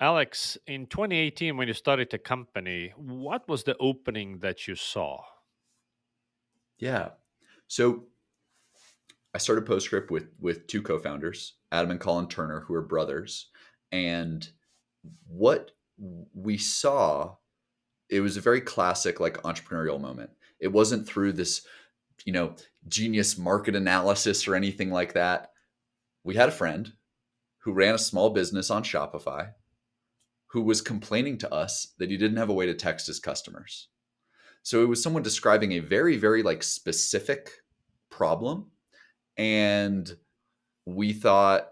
Alex, in 2018, when you started the company, what was the opening that you saw? Yeah. So I started Postscript with two co-founders, Adam and Colin Turner, who are brothers. And what we saw, it was a very classic like entrepreneurial moment. It wasn't through this, you know, genius market analysis or anything like that. We had a friend who ran a small business on Shopify who was complaining to us that he didn't have a way to text his customers. So it was someone describing a very, very like specific problem. And we thought,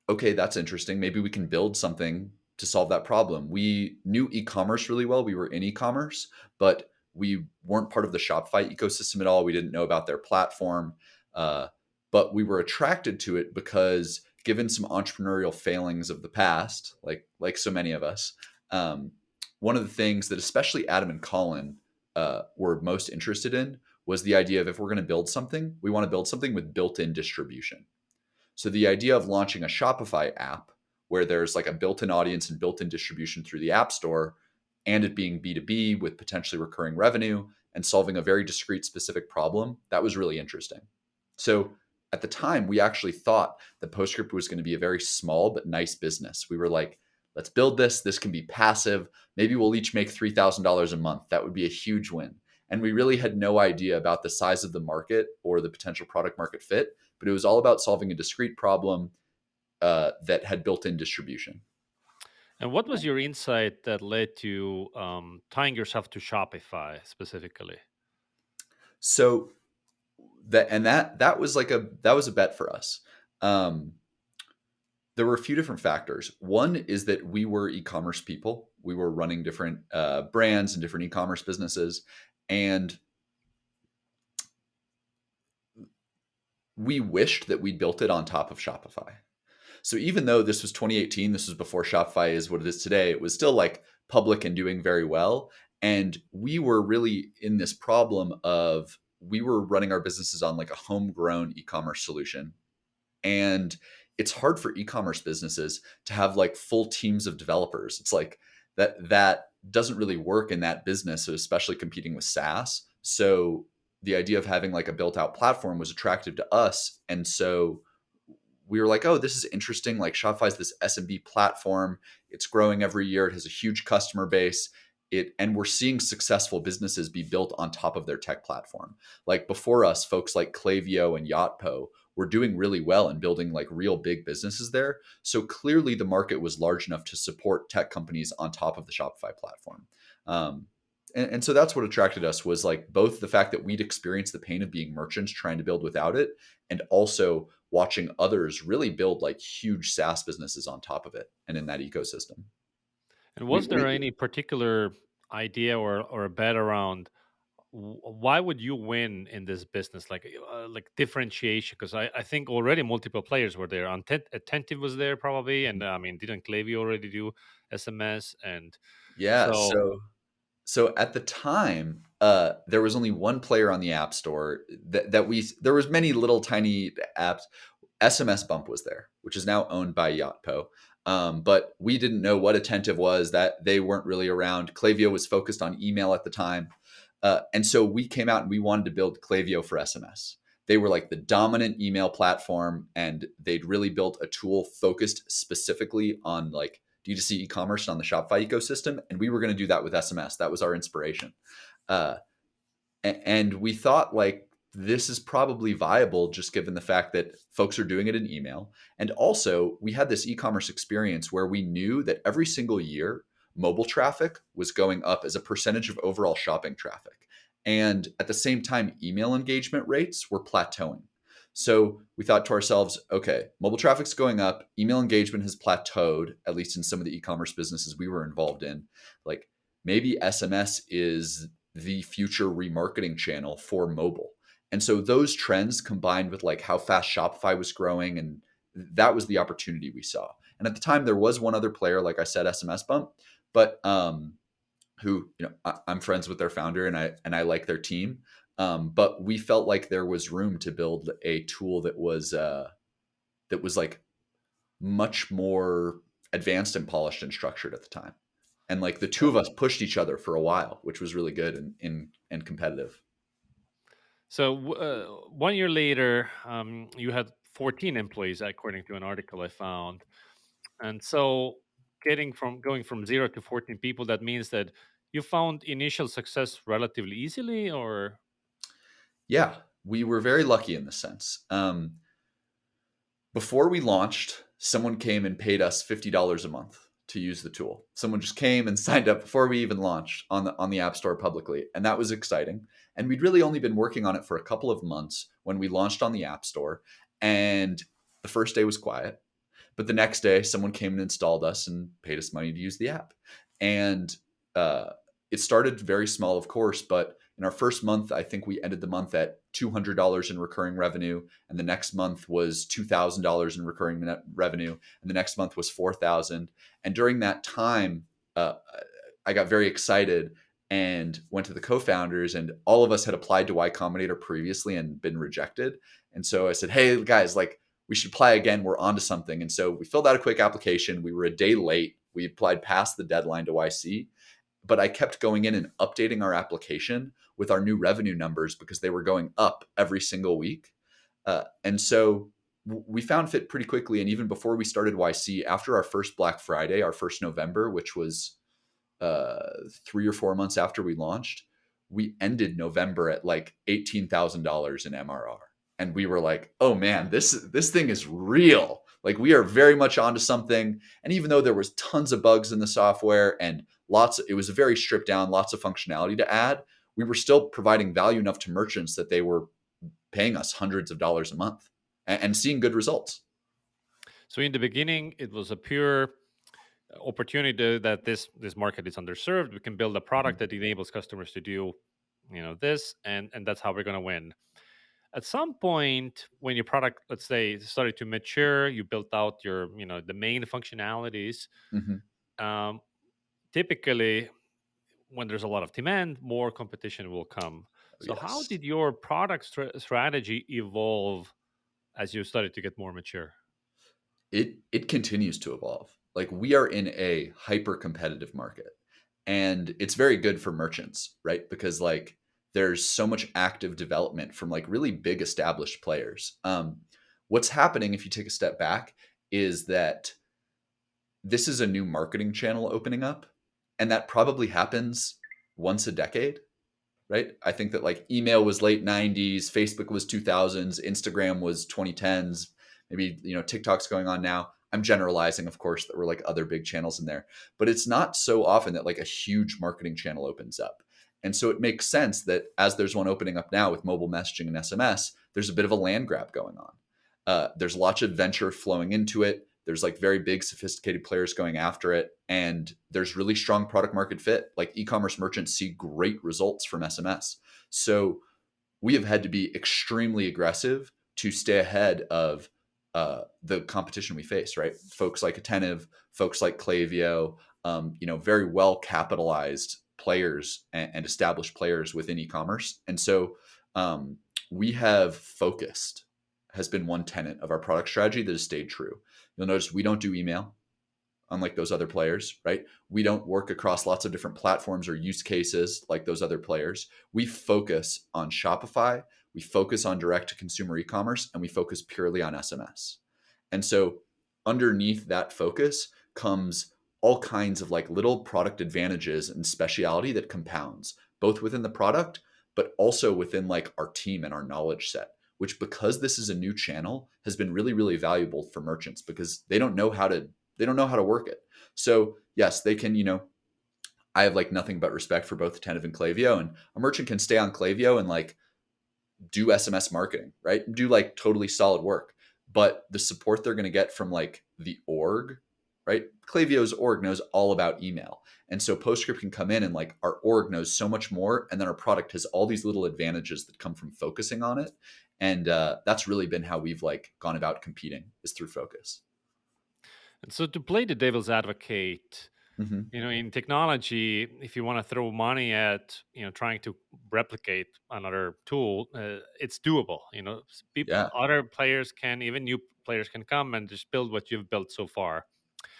okay, that's interesting. Maybe we can build something to solve that problem. We knew e-commerce really well. We were in e-commerce, but we weren't part of the Shopify ecosystem at all. We didn't know about their platform, uh, but we were attracted to it because, given some entrepreneurial failings of the past, like so many of us, um, one of the things that especially Adam and Colin were most interested in was the idea of, if we're going to build something, we want to build something with built-in distribution. So the idea of launching a Shopify app where there's like a built-in audience and built-in distribution through the App Store, and it being B2B with potentially recurring revenue and solving a very discrete specific problem, that was really interesting. So at the time, we actually thought that Postscript was going to be a very small but nice business. We were like, let's build this. This can be passive. Maybe we'll each make $3,000 a month. That would be a huge win. And we really had no idea about the size of the market or the potential product market fit, but it was all about solving a discrete problem that had built-in distribution. And what was your insight that led to tying yourself to Shopify specifically? So that was a bet for us. Um, there were a few different factors. One is that we were e-commerce people. We were running different brands and different e-commerce businesses, and we wished that we built it on top of Shopify. So even though this was 2018, this was before Shopify is what it is today, it was still like public and doing very well. And we were really in this problem of, we were running our businesses on like a homegrown e-commerce solution. And it's hard for e-commerce businesses to have like full teams of developers. It's like that doesn't really work in that business, especially competing with SaaS. So the idea of having like a built out platform was attractive to us. And so we were like, oh, this is interesting. Like, Shopify's this SMB platform. It's growing every year. It has a huge customer base. And we're seeing successful businesses be built on top of their tech platform. Like before us, folks like Klaviyo and Yotpo were doing really well and building like real big businesses there. So clearly the market was large enough to support tech companies on top of the Shopify platform. And so that's what attracted us, was like both the fact that we'd experienced the pain of being merchants trying to build without it, and also watching others really build like huge SaaS businesses on top of it and in that ecosystem. And We, was there we any particular idea or a bet around why would you win in this business, like differentiation? Because I think already multiple players were there. Attentive was there probably, and I mean, didn't Klaviyo already do SMS? And yeah. so So at the time, there was only one player on the App Store there was many little tiny apps. SMS Bump was there, which is now owned by Yotpo. But we didn't know what Attentive was, that they weren't really around. Klaviyo was focused on email at the time. And so we came out and we wanted to build Klaviyo for SMS. They were like the dominant email platform, and they'd really built a tool focused specifically on like D2C e-commerce on the Shopify ecosystem. And we were going to do that with SMS. That was our inspiration. Uh, and we thought like, this is probably viable just given the fact that folks are doing it in email. And also we had this e-commerce experience where we knew that every single year mobile traffic was going up as a percentage of overall shopping traffic. And at the same time, email engagement rates were plateauing. So we thought to ourselves, okay, mobile traffic's going up, email engagement has plateaued, at least in some of the e-commerce businesses we were involved in. Like, maybe SMS is the future remarketing channel for mobile. And so those trends combined with like how fast Shopify was growing, and that was the opportunity we saw. And at the time there was one other player, like I said, SMS Bump, but who, I'm friends with their founder, and I like their team. But we felt like there was room to build a tool that was like much more advanced and polished and structured at the time. And like the two So, of us pushed each other for a while, which was really good and competitive. so 1 year later, you had 14 employees, according to an article I found. And so, going from 0 to 14 people, that means that you found initial success relatively easily, or Yeah, we were very lucky in this sense. Before we launched, someone came and paid us $50 a month to use the tool. Someone just came and signed up before we even launched on the App Store publicly, and that was exciting. And we'd really only been working on it for a couple of months when we launched on the App Store, and the first day was quiet. But the next day, someone came and installed us and paid us money to use the app. And uh, it started very small, of course, but in our first month, I think we ended the month at $200 in recurring revenue, and the next month was $2,000 in recurring revenue, and the next month was 4,000. And during that time, uh, I got very excited and went to the co-founders, and all of us had applied to Y Combinator previously and been rejected. And so I said, "Hey guys, like we should apply again. We're onto something." And so we filled out a quick application. We were a day late. We applied past the deadline to YC, but I kept going in and updating our application with our new revenue numbers because they were going up every single week. And so we found fit pretty quickly. And even before we started YC, after our first Black Friday, our first November, which was 3 or 4 months after we launched, we ended November at like $18,000 in MRR. And we were like, oh man, this thing is real. Like we are very much onto something. And even though there was tons of bugs in the software and it was very stripped down, lots of functionality to add, we were still providing value enough to merchants that they were paying us hundreds of dollars a month and seeing good results. so in the beginning it was a pure opportunity that this market is underserved. We can build a product Mhm. that enables customers to do, this, and that's how we're going to win. At some point, when your product, let's say, started to mature, you built out your, the main functionalities. Mhm. um, Typically, when there's a lot of demand, more competition will come. Oh, So how yes. did your product strategy evolve as you started to get more mature? It continues to evolve. Like we are in a hyper competitive market, and it's very good for merchants, right? Because like there's so much active development from like really big established players. What's happening if you take a step back is that this is a new marketing channel opening up, and that probably happens once a decade, right? I think that like email was late 90s, Facebook was 2000s, Instagram was 2010s, maybe, TikTok's going on now. I'm generalizing, of course, that were like other big channels in there, but it's not so often that like a huge marketing channel opens up. And so it makes sense that as there's one opening up now with mobile messaging and SMS, there's a bit of a land grab going on. There's lots of venture flowing into it. There's like very big, sophisticated players going after it. And there's really strong product market fit. Like e-commerce merchants see great results from SMS. So we have had to be extremely aggressive to stay ahead of the competition we face, right? Folks like Attentive, folks like Klaviyo, very well capitalized players and established players within e-commerce. And so we have focused has been one tenet of our product strategy that has stayed true. You'll notice we don't do email, unlike those other players, right? We don't work across lots of different platforms or use cases like those other players. We focus on Shopify, we focus on direct to consumer e-commerce, and we focus purely on SMS. And so underneath that focus comes all kinds of like little product advantages and speciality that compounds both within the product, but also within like our team and our knowledge set, which because this is a new channel has been really, really valuable for merchants because they don't know how to work it. So yes, they can, I have like nothing but respect for both Attentive and Klaviyo, and a merchant can stay on Klaviyo and like do SMS marketing, right? Do like totally solid work. But the support they're going to get from like the org, right? Klaviyo's org knows all about email. And so Postscript can come in and like our org knows so much more. And then our product has all these little advantages that come from focusing on it. And that's really been how we've like gone about competing is through focus. And so, to play the devil's advocate, Mm-hmm. in technology, if you want to throw money at, trying to replicate another tool, it's doable. Yeah. Other players can, even new players can come and just build what you've built so far.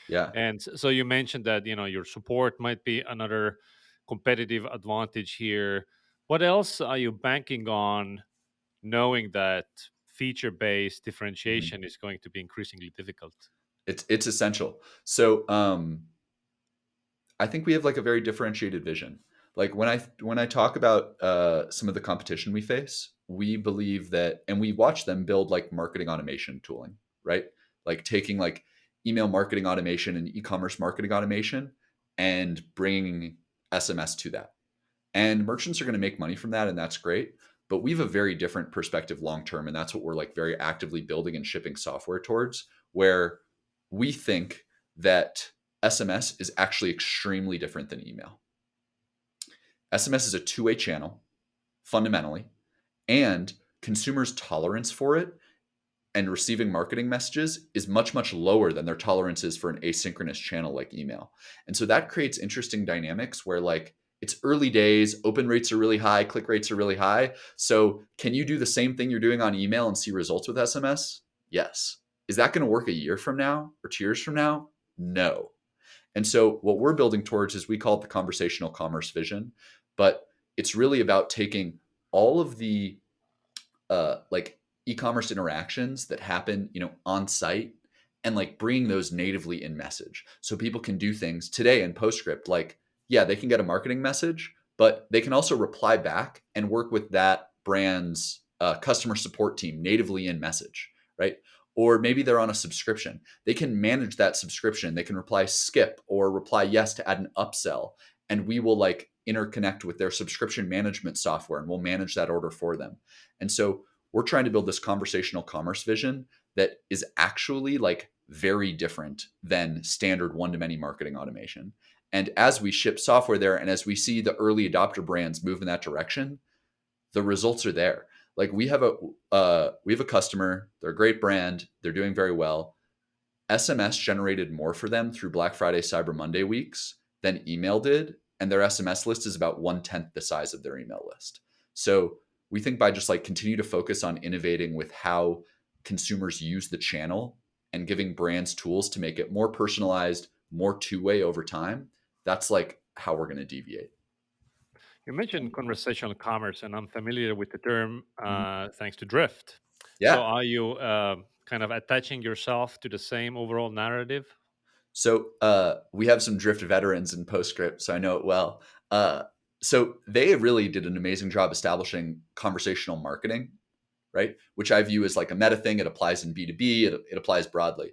Yeah. And so you mentioned that your support might be another competitive advantage here. What else are you banking on, knowing that feature-based Mhm. differentiation is going to be increasingly difficult? It's essential. So I think we have like a very differentiated vision. Like when I talk about some of the competition we face, we believe that, and we watch them build like marketing automation tooling, right? Like taking like email marketing automation and e-commerce marketing automation and bringing SMS to that. And merchants are going to make money from that, and that's great. But we have a very different perspective long term, and that's what we're like very actively building and shipping software towards, where we think that SMS is actually extremely different than email. SMS is a two-way channel, fundamentally, and consumers' tolerance for it and receiving marketing messages is much, much lower than their tolerance is for an asynchronous channel like email. And so that creates interesting dynamics where like it's early days, open rates are really high, click rates are really high. So can you do the same thing you're doing on email and see results with SMS? Yes. Is that going to work a year from now or 2 years from now? No. And so what we're building towards is we call it the conversational commerce vision, but it's really about taking all of the like e-commerce interactions that happen, on site and like bringing those natively in message. So people can do things today in Postscript, like, yeah, they can get a marketing message, but they can also reply back and work with that brand's customer support team natively in message, right? Or maybe they're on a subscription. They can manage that subscription. They can reply skip or reply yes to add an upsell. And we will like interconnect with their subscription management software and we'll manage that order for them. And so we're trying to build this conversational commerce vision that is actually like very different than standard one-to-many marketing automation. And as we ship software there and as we see the early adopter brands move in that direction, the results are there. Like we have a customer, they're a great brand, they're doing very well. SMS generated more for them through Black Friday, Cyber Monday weeks than email did. And their SMS list is about 1/10 the size of their email list. So we think by just like continue to focus on innovating with how consumers use the channel and giving brands tools to make it more personalized, more two-way over time, that's like how we're going to deviate. You mentioned conversational commerce, and I'm familiar with the term Mhm. thanks to Drift. So, Yeah. are you kind of attaching yourself to the same overall narrative? So we have some Drift veterans in Postscript, so I know it well. Uh, so they really did an amazing job establishing conversational marketing, right? Which I view as like a meta thing. It applies in B2B, it applies broadly.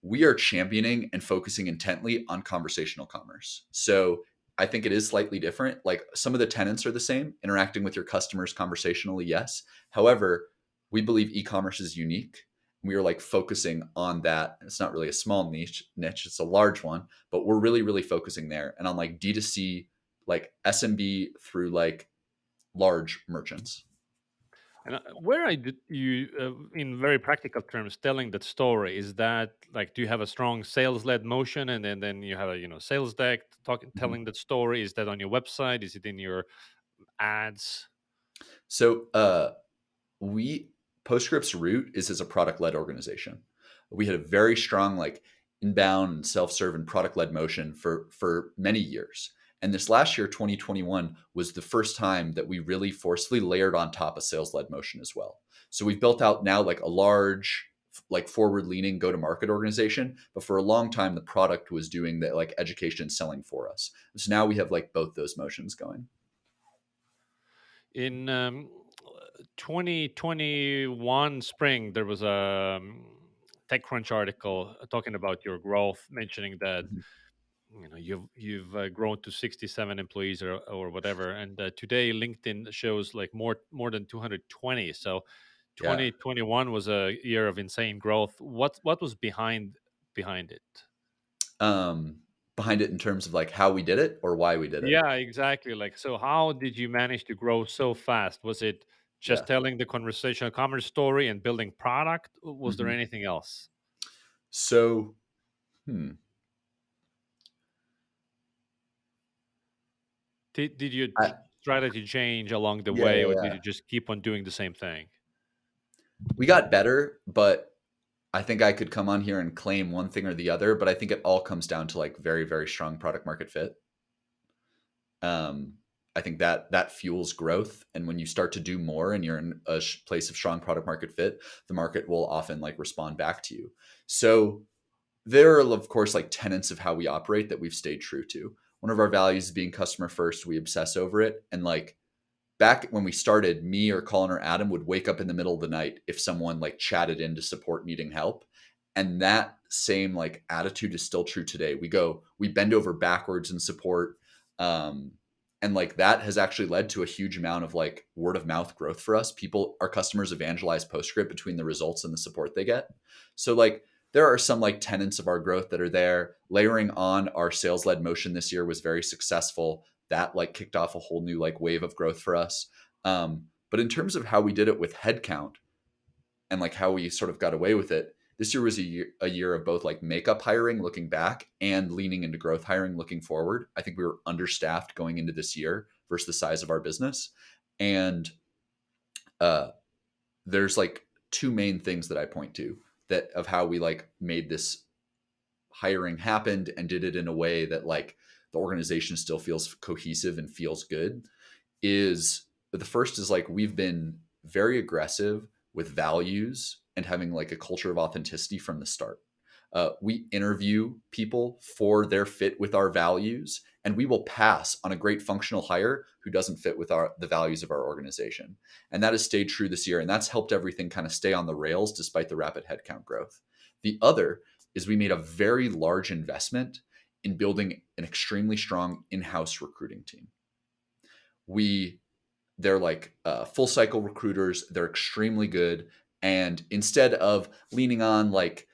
We are championing and focusing intently on conversational commerce. So I think it is slightly different. Like some of the tenets are the same, interacting with your customers conversationally, yes. However, we believe e-commerce is unique. We are like focusing on that. It's not really a small niche, it's a large one, but we're really, really focusing there and on like D2C, like SMB through like large merchants. And where I did you, in very practical terms, telling that story, is that like, do you have a strong sales-led motion, and then you have a sales deck talking, Mhm. telling that story? Is that on your website? Is it in your ads? So we Postscript's root is as a product-led organization. We had a very strong like inbound and self-serve and product-led motion for many years. And this last year, 2021, was the first time that we really forcefully layered on top a sales-led motion as well. So we've built out now like a large, like forward-leaning go-to-market organization, but for a long time the product was doing the like education and selling for us. So now we have like both those motions going. In 2021 spring, there was a TechCrunch article talking about your growth, mentioning that Mhm. you've grown to 67 employees or whatever, and today LinkedIn shows like more than 220. So Yeah. 2021 was a year of insane growth. What was behind it? um, Behind it in terms of like how we did it or why we did it. Yeah, exactly. Like, so how did you manage to grow so fast? Was it just Yeah. telling the conversational commerce story and building product? Was there hmm anything else? So, hmm. Did your I, strategy change along the yeah, way, yeah, or did yeah. you just keep on doing the same thing? We got better, but I think I could come on here and claim one thing or the other, but I think it all comes down to like very, very strong product market fit. um, I think that that fuels growth. And when you start to do more and you're in a place of strong product market fit, the market will often like respond back to you. So there are, of course, like tenets of how we operate that we've stayed true to. One of our values is being customer first. We obsess over it. And like back when we started, me or Colin or Adam would wake up in the middle of the night if someone like chatted in to support needing help. And that same like attitude is still true today. We bend over backwards in support. Um, and like that has actually led to a huge amount of like word of mouth growth for us. Our customers evangelize Postscript between the results and the support they get. So like there are some like tenets of our growth that are there. Layering on our sales led motion this year was very successful. That like kicked off a whole new like wave of growth for us. But in terms of how we did it with headcount and like how we sort of got away with it, this year was a year of both like makeup hiring looking back and leaning into growth hiring looking forward. I think we were understaffed going into this year versus the size of our business. And uh, there's like two main things that I point to that of how we like made this hiring happened and did it in a way that like the organization still feels cohesive and feels good. Is the first is like we've been very aggressive with values and having like a culture of authenticity from the start. We interview people for their fit with our values, and we will pass on a great functional hire who doesn't fit with the values of our organization. And that has stayed true this year, and that's helped everything kind of stay on the rails despite the rapid headcount growth. The other is we made a very large investment in building an extremely strong in-house recruiting team. They're like full cycle recruiters. They're extremely good. And instead of leaning on like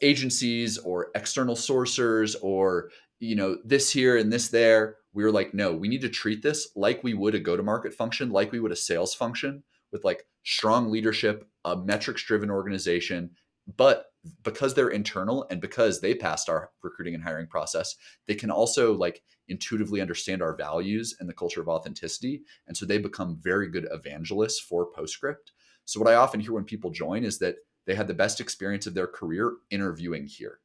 agencies or external sourcers or, this here and this there, we were like, no, we need to treat this like we would a go-to-market function, like we would a sales function with like strong leadership, a metrics driven organization. But because they're internal and because they passed our recruiting and hiring process, they can also like intuitively understand our values and the culture of authenticity. And so they become very good evangelists for Postscript. So what I often hear when people join is that they had the best experience of their career interviewing here,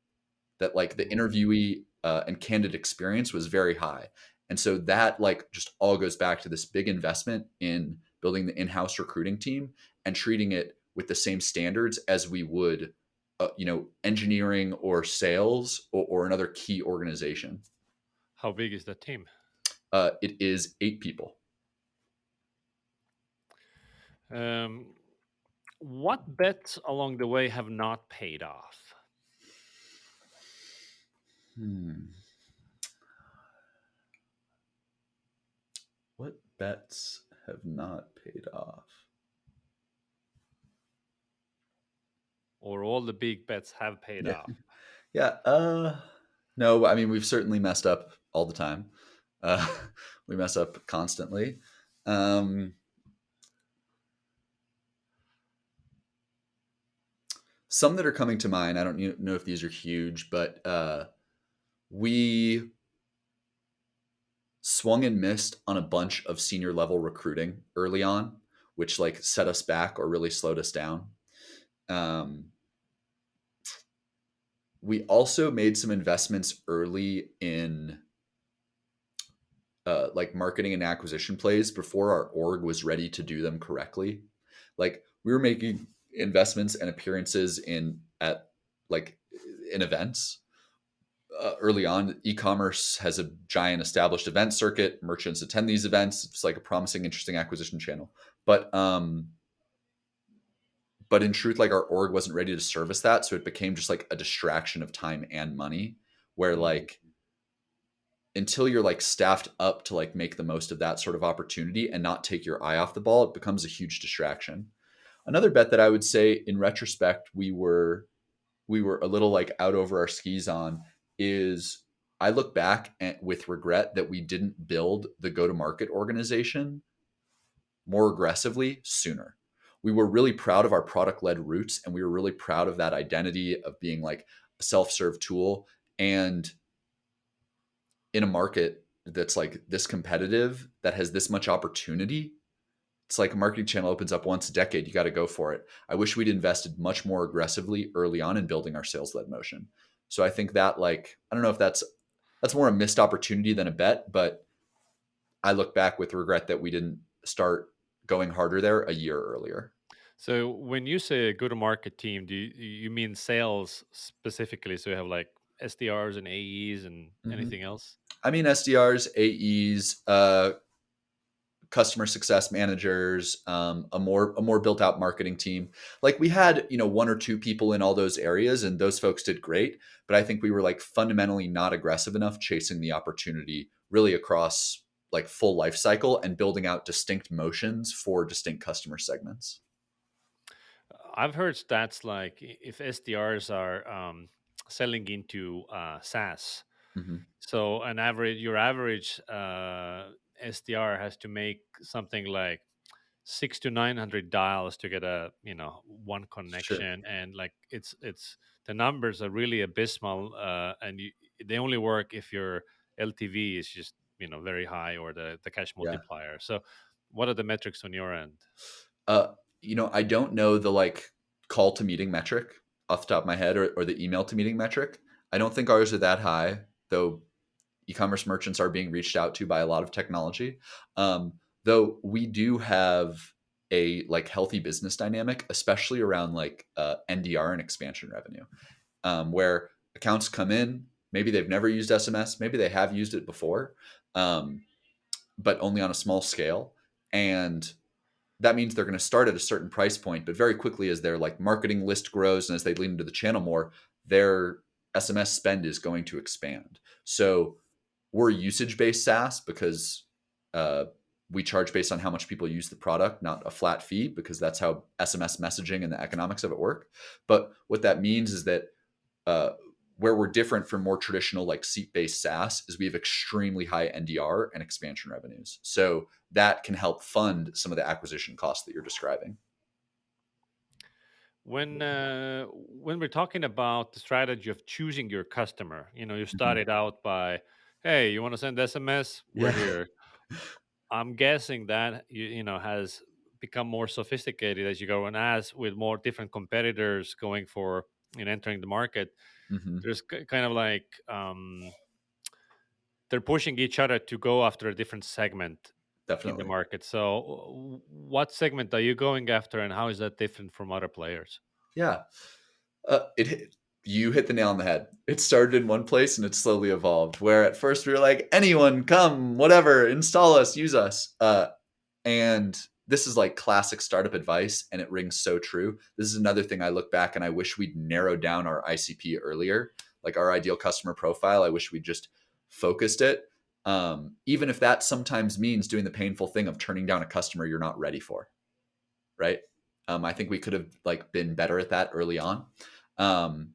that like the interviewee and candidate experience was very high. And so that like just all goes back to this big investment in building the in-house recruiting team and treating it with the same standards as we would, engineering or sales or another key organization. How big is the team? It is 8 people. Um, what bets along the way have not paid off? What bets have not paid off? Or all the big bets have paid Yeah. off? Yeah. No, I mean, we've certainly messed up all the time. Uh, we mess up constantly. Um, some that are coming to mind, I don't know if these are huge, but we swung and missed on a bunch of senior level recruiting early on, which like set us back or really slowed us down. Um, we also made some investments early in like marketing and acquisition plays before our org was ready to do them correctly. Like we were making investments and appearances in events early on. E-commerce has a giant established event circuit. Merchants attend these events. It's like a promising, interesting acquisition channel. But in truth, like our org wasn't ready to service that, so it became just like a distraction of time and money. Where Mm. like until you're like staffed up to like make the most of that sort of opportunity and not take your eye off the ball, it becomes a huge distraction. Another bet that I would say in retrospect we were a little like out over our skis on is I look back with regret that we didn't build the go to market organization more aggressively sooner. We were really proud of our product led roots and we were really proud of that identity of being like a self serve tool. And in a market that's like this competitive, that has this much opportunity, It's like a marketing channel opens up once a decade. You got to go for it. I wish we'd invested much more aggressively early on in building our sales led motion. So I think that, like, I don't know if that's more a missed opportunity than a bet, but I look back with regret that we didn't start going harder there a year earlier. So when you say a go-to-market team, do you mean sales specifically? So you have like SDRs and AEs and hmm anything else? I mean, SDRs, AEs, customer success managers, a more built out marketing team. Like we had, one or two people in all those areas, and those folks did great. But I think we were like fundamentally not aggressive enough chasing the opportunity really across like full life cycle and building out distinct motions for distinct customer segments. I've heard stats like if SDRs are selling into SaaS, hmm so your average SDR has to make something like 600 to 900 dials to get a one Sure. connection, and like it's the numbers are really abysmal, and they only work if your LTV is just very high, or the cash Yeah. multiplier. So what are the metrics on your end? Uh, I don't know the like call to meeting metric off the top of my head, or the email to meeting metric. I don't think ours are that high, though e-commerce merchants are being reached out to by a lot of technology. Though we do have a like healthy business dynamic, especially around like NDR and expansion revenue, where accounts come in, maybe they've never used SMS, maybe they have used it before, um, but only on a small scale. And that means they're going to start at a certain price point, but very quickly as their like marketing list grows and as they lean into the channel more, their SMS spend is going to expand. So we're usage based SaaS because uh, we charge based on how much people use the product, not a flat fee, because that's how SMS messaging and the economics of it work. But what that means is that uh, where we're different from more traditional like seat based SaaS is we have extremely high NDR and expansion revenues. So that can help fund some of the acquisition costs that you're describing. When we're talking about the strategy of choosing your customer, you Mhm. started out by, hey, you want to send SMS, we're Yeah. here. I'm guessing that has become more sophisticated as you go, and as with more different competitors going for entering the market, hmm there's kind of like they're pushing each other to go after a different segment in the Definitely. market. So what segment are you going after, and how is that different from other players? Yeah. You hit the nail on the head. It started in one place and it slowly evolved. Where at first we were like, anyone, come, whatever, install us, use us. And this is like classic startup advice, and it rings so true. This is another thing I look back and I wish we'd narrowed down our ICP earlier, like our ideal customer profile. I wish we'd just focused it. Even if that sometimes means doing the painful thing of turning down a customer you're not ready for, right? I think we could have like been better at that early on. Um,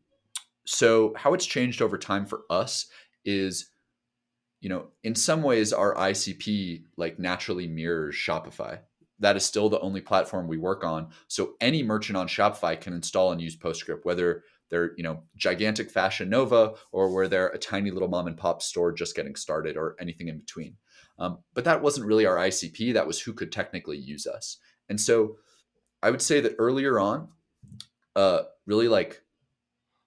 so how it's changed over time for us is, in some ways our ICP like naturally mirrors Shopify. That is still the only platform we work on. So any merchant on Shopify can install and use Postscript, whether they're, gigantic Fashion Nova or where they're a tiny little mom and pop store just getting started or anything in between. But that wasn't really our ICP. That was who could technically use us. And so I would say that earlier on, really like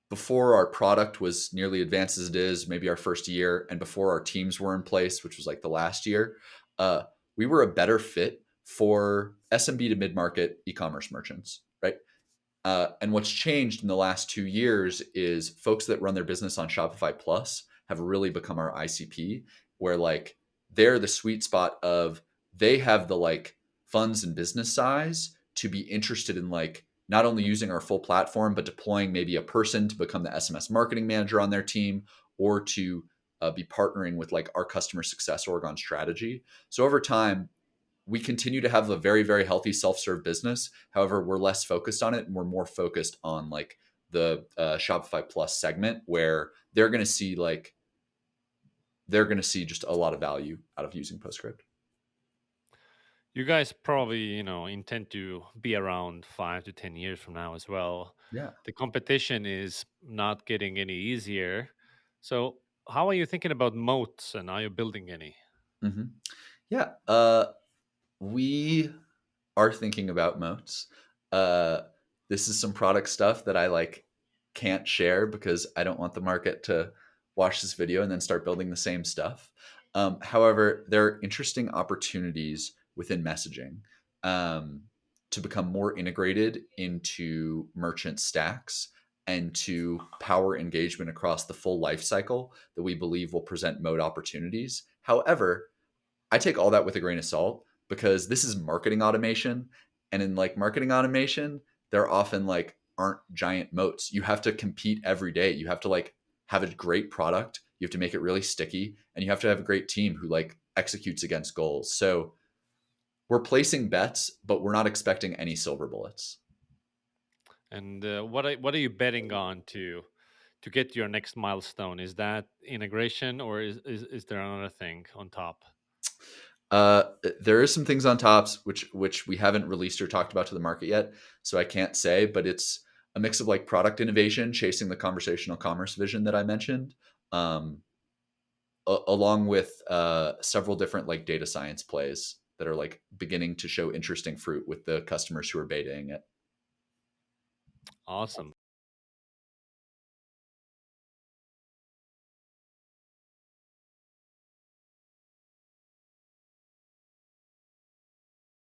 before our product was nearly advanced as it is, maybe our first year, and before our teams were in place, which was like the last year, uh, we were a better fit for SMB to mid market e commerce merchants, right? And what's changed in the last 2 years is folks that run their business on Shopify Plus have really become our ICP, where like they're the sweet spot of they have the like funds and business size to be interested in like not only using our full platform, but deploying maybe a person to become the SMS marketing manager on their team or to be partnering with like our customer success org on strategy. So over time, we continue to have a very, very healthy self-serve business. However, we're less focused on it and we're more focused on like the Shopify Plus segment where they're going to see just a lot of value out of using Postscript. You guys probably, intend to be around 5 to 10 years from now as well. Yeah. The competition is not getting any easier. So, how are you thinking about moats, and are you building any? hmm Yeah. We are thinking about Moats. Uh, this is some product stuff that I like can't share because I don't want the market to watch this video and then start building the same stuff. However, there are interesting opportunities within messaging um, to become more integrated into merchant stacks and to power engagement across the full life cycle that we believe will present mode opportunities. However, I take all that with a grain of salt because this is marketing automation. And in like marketing automation, there often like aren't giant moats. You have to compete every day. You have to like have a great product. You have to make it really sticky and you have to have a great team who like executes against goals. So we're placing bets, but we're not expecting any silver bullets. And what are you betting on to get to your next milestone? Is that integration, or is there another thing on top? There is some things on tops which we haven't released or talked about to the market yet, so I can't say. But it's a mix of like product innovation, chasing the conversational commerce vision that I mentioned, um, along with several different like data science plays that are like beginning to show interesting fruit with the customers who are betaing it. Awesome.